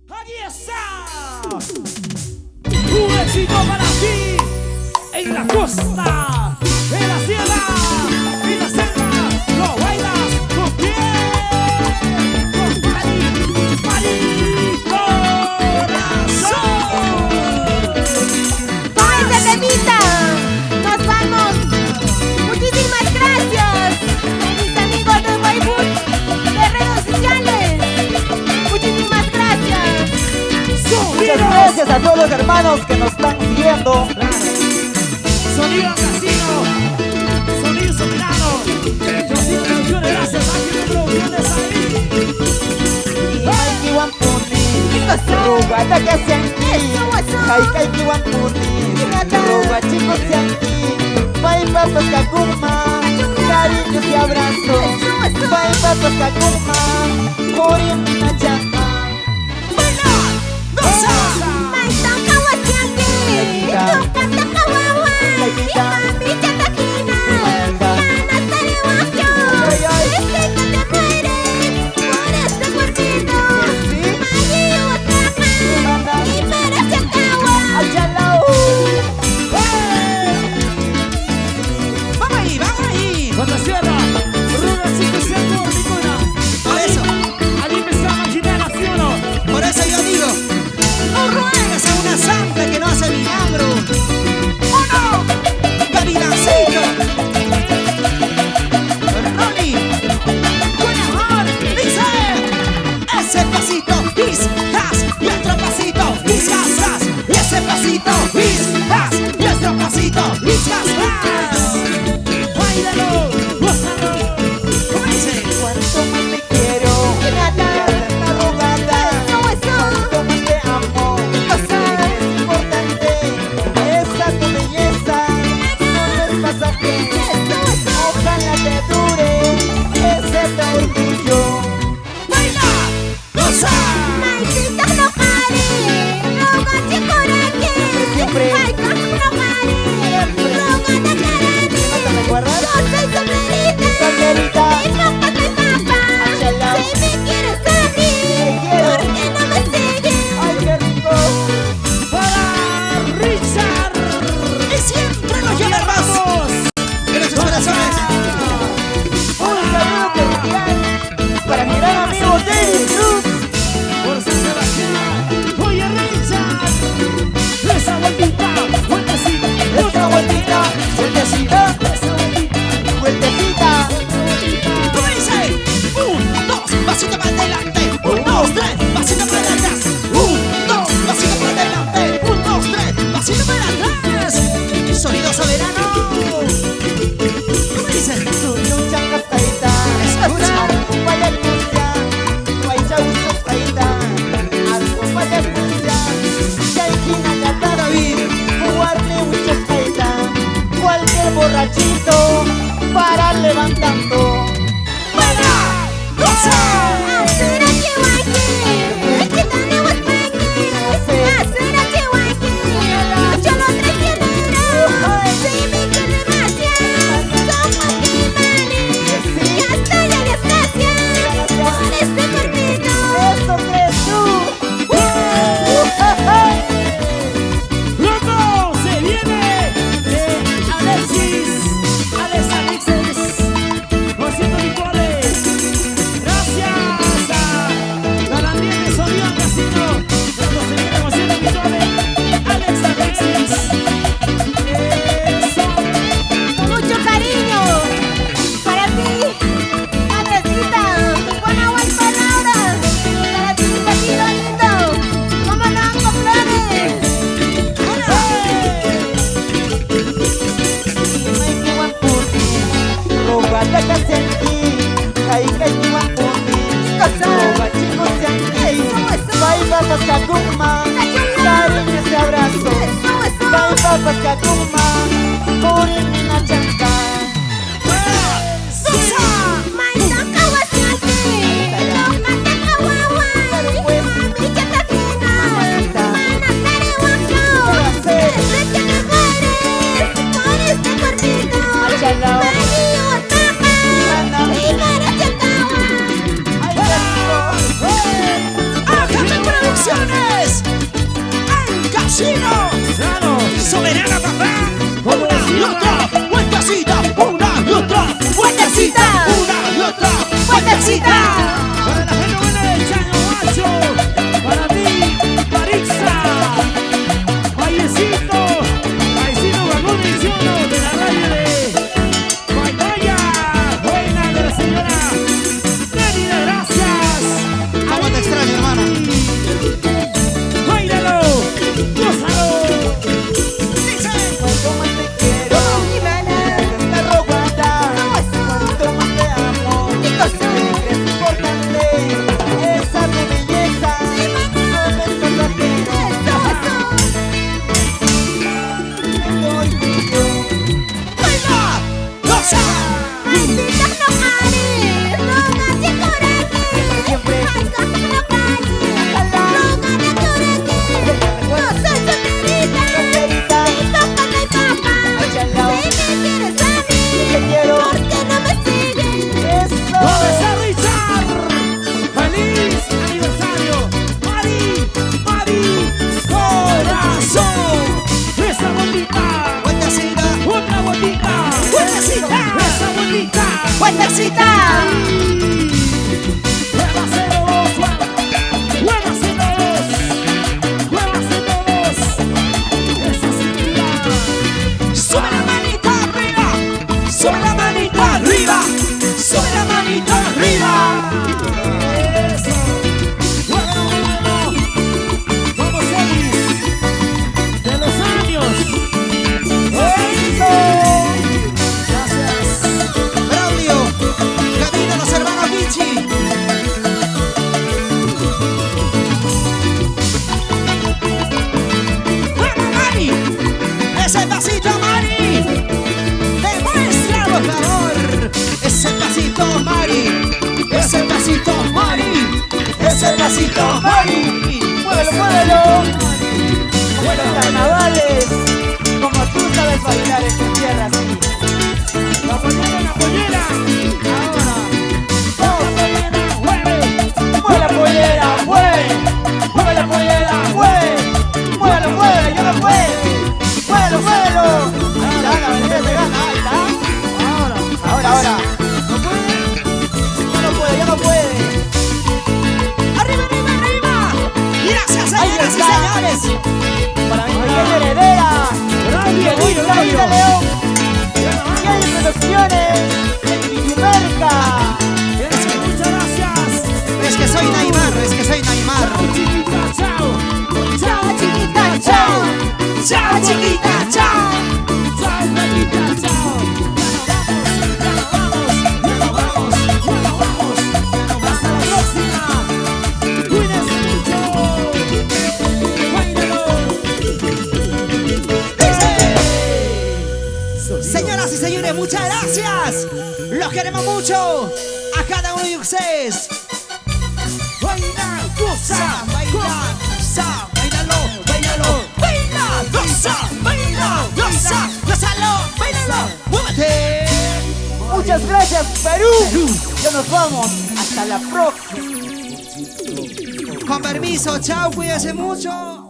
Aquí está. Un éxito para ti en la costa, en la sierra, en la selva. Lo bailas con quién, con Mari Corazón. Con esta temita nos vamos. Muchísimas gracias, mis amigos de Facebook, de redes sociales. Muchísimas gracias. Muchas gracias a todos los hermanos que nos están viendo. Sonido Casino, Sonido Soberano, Rocío Producciones, gracias a Ángel Producciones ahí. Mikey Wampuni, Rugata que se aquí. Kaikai Wampuni, Ruga chicos se aquí. Bye papas kakuma, cariños y abrazos. Bye papas kakuma, morimina changa. Borrachito para levantando. ¡Buena! ¡Goza! papas kakuma, cariño ese abrazo. Bye papas kakuma, morimina chanca. Producciones. Fuertecita. Para la gente buena del Chaño Macho. Para ti, Marixa. Vallecito. Vallecito Vagón Ediciono de la radio de Guaymaya. Buena de la señora Denida, gracias. ¿Cómo te extraño, hermano? ¡Báilalo! ¡Gózalo! Cuanto más te quiero, me robo andar. Cuanto más te amo, te crees importante. Esa tu belleza, no es pasajero. Estoy tuyo. ¡Baila! ¡Goza! Maldita no haré, roga de coraje. Siempre Hasta que no calle, roga de coraje. No soy solterita, solterita. ni papá ni papá. Échalo. Si me quieres a mí, Te quiero. ¿por qué no me sigues? Eso. ¿Dónde está Richard? ¡Feliz aniversario! ¡Mari! ¡Mari! ¡Corazón! ¡Esa botita! ¡Fuertecita! ¡Otra botita! ¡Fuertecita! ¡Esa botita! ¡Fuertecita! ¡Sube la manita arriba! ¡Sube la manita arriba! ¡Sube la manita arriba! ¡Braulio! ¡Camino los hermanos Vichy! ¡Vamos, Mari! ¡Ese pasito, Mari! ¡Demuéstralo, por favor! ¡Ese pasito, Mari! ¡Ese pasito, Mari! ¡Ese pasito, Mari! Muévelo, muévelo. Como los carnavales, como tú sabes bailar en tu tierra así. La pollera. Ahora. Mueve la pollera, mueve. Mueve la pollera, mueve. Muévelo, muévelo, yo no puedo. Muévelo, muévelo. Gana, vendete, gana, ahí está. Ahora. Ya no puede. ¡Arriba, arriba, arriba! ¡Gracias, Ahí señoras y está. señores! Para mi pequeña heredera. Radio, La vida León. Y hay producciones en Villumerca. Muchas gracias. Es que soy Neymar, es que soy Neymar. Chiquita, chao. Chao, chiquita, chao. ¡Chao, chiquita, chao! Chao, chiquita, chao. Ya nos vamos. Hasta la próxima. Cuídense mucho. Báilalo. Señoras y señores, muchas gracias. Los queremos mucho. A cada uno de ustedes. Baila, goza, Baila, goza, bailalo, bailalo. Baila, goza, baila, goza, gózalo, bailalo. ¡Muévete! Muchas gracias, Perú. Ya nos vamos. Hasta la próxima. Con permiso, chao, cuídense mucho.